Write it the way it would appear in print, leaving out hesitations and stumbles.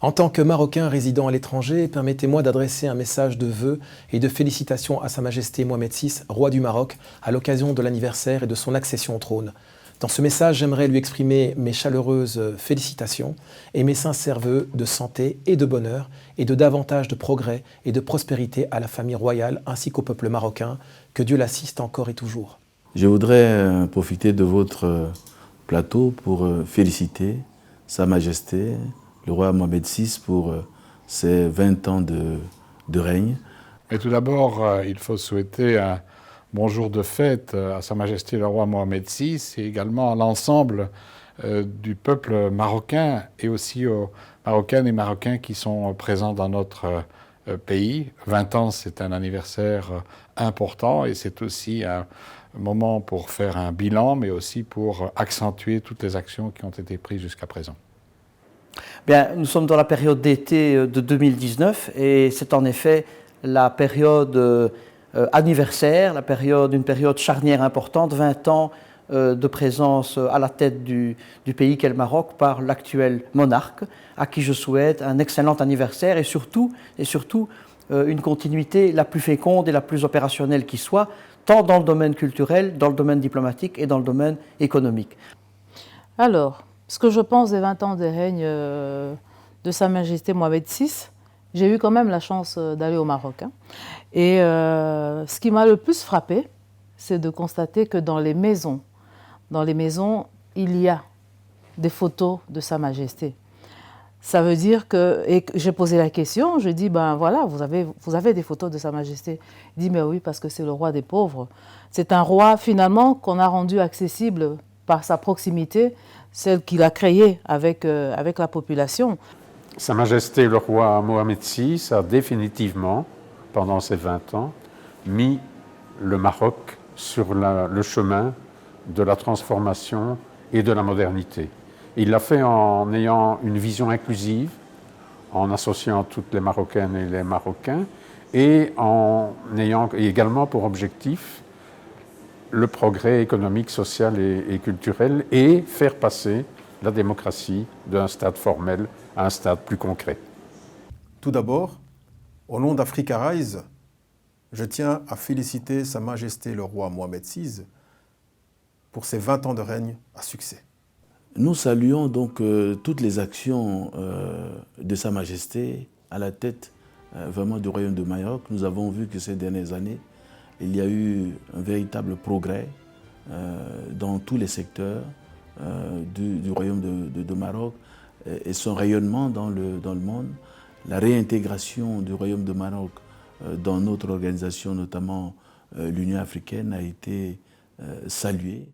En tant que Marocain résidant à l'étranger, permettez-moi d'adresser un message de vœux et de félicitations à Sa Majesté Mohamed VI, roi du Maroc, à l'occasion de l'anniversaire et de son accession au trône. Dans ce message, j'aimerais lui exprimer mes chaleureuses félicitations et mes sincères vœux de santé et de bonheur et de davantage de progrès et de prospérité à la famille royale ainsi qu'au peuple marocain. Que Dieu l'assiste encore et toujours. Je voudrais profiter de votre plateau pour féliciter Sa Majesté, le roi Mohamed VI, pour ses 20 ans de règne. Et tout d'abord, il faut souhaiter un bon jour de fête à Sa Majesté le roi Mohamed VI et également à l'ensemble du peuple marocain et aussi aux Marocaines et Marocains qui sont présents dans notre pays. 20 ans, c'est un anniversaire important et c'est aussi un moment pour faire un bilan, mais aussi pour accentuer toutes les actions qui ont été prises jusqu'à présent. Bien, nous sommes dans la période d'été de 2019 et c'est en effet la période anniversaire, une période charnière importante, 20 ans de présence à la tête du pays qu'est le Maroc par l'actuel monarque, à qui je souhaite un excellent anniversaire et surtout une continuité la plus féconde et la plus opérationnelle qui soit, tant dans le domaine culturel, dans le domaine diplomatique et dans le domaine économique. Alors, ce que je pense des 20 ans de règne de Sa Majesté Mohamed VI, j'ai eu quand même la chance d'aller au Maroc. Et ce qui m'a le plus frappé, c'est de constater que dans les maisons, il y a des photos de Sa Majesté. Ça veut dire que, et j'ai posé la question, je dis, ben voilà, vous avez des photos de Sa Majesté. Il dit, mais oui, parce que c'est le roi des pauvres. C'est un roi, finalement, qu'on a rendu accessible par sa proximité, celle qu'il a créée avec la population. Sa Majesté le roi Mohamed VI a définitivement, pendant ces 20 ans, mis le Maroc sur le chemin de la transformation et de la modernité. Il l'a fait en ayant une vision inclusive, en associant toutes les Marocaines et les Marocains, et en ayant également pour objectif le progrès économique, social et culturel, et faire passer la démocratie d'un stade formel à un stade plus concret. Tout d'abord, au nom d'Africa Rise, je tiens à féliciter Sa Majesté le roi Mohamed VI pour ses 20 ans de règne à succès. Nous saluons donc toutes les actions de Sa Majesté à la tête vraiment du Royaume de Maroc. Nous avons vu que ces dernières années, il y a eu un véritable progrès dans tous les secteurs du Royaume de Maroc et son rayonnement dans le monde. La réintégration du Royaume de Maroc dans notre organisation, notamment l'Union africaine, a été saluée.